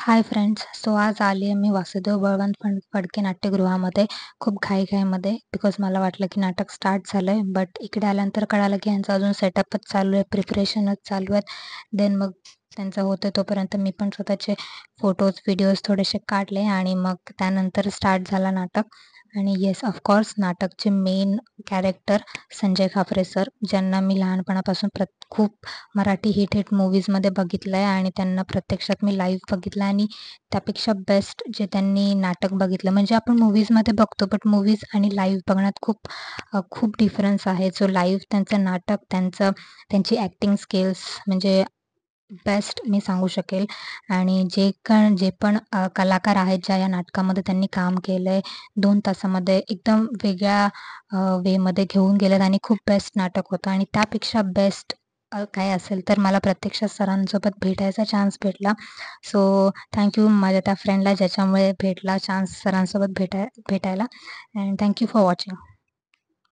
Hi friends. So आज आली आहे मी वासुदेव बळवंत फडके नाट्यगृहामध्ये खूप घाईघाईमध्ये बिकॉज मला वाटलं की नाटक स्टार्ट झालं आहे. बट इकडे आल्यानंतर कळालं की यांचं अजून सेटअपच चालू आहे, प्रिपरेशनच चालू आहेत. देन मग त्यांचं होतं तोपर्यंत मी पण स्वतःचे फोटोज, व्हिडिओज थोडेसे काढले आणि मग त्यानंतर स्टार्ट झाला नाटक. आणि येस, ऑफकोर्स नाटकचे main character Sanjay Khapre sir, ज्यांना मी लहानपणापासून खूप मराठी हिट मूव्हीजमध्ये बघितलं आहे आणि त्यांना प्रत्यक्षात मी लाईव्ह बघितलं आणि त्यापेक्षा बेस्ट जे त्यांनी नाटक बघितलं. म्हणजे आपण मूव्हीजमध्ये बघतो, बट मूव्हीज आणि लाईव्ह बघण्यात खूप डिफरन्स आहे. जो लाईव्ह त्यांचं नाटक, त्यांची ॲक्टिंग स्किल्स म्हणजे बेस्ट मी सांगू शकेल. आणि जे पण कलाकार आहेत, ज्या या नाटकामध्ये त्यांनी काम केलं आहे, 2 तासामध्ये एकदम वेगळ्या वेमध्ये घेऊन गेलेत आणि खूप बेस्ट नाटक होतं. आणि त्यापेक्षा बेस्ट काय असेल तर मला प्रत्यक्षात सरांसोबत भेटायचा चान्स भेटला. सो थँक माझ्या त्या फ्रेंडला, ज्याच्यामुळे भेटला चान्स सरांसोबत भेटायला. And thank for watching.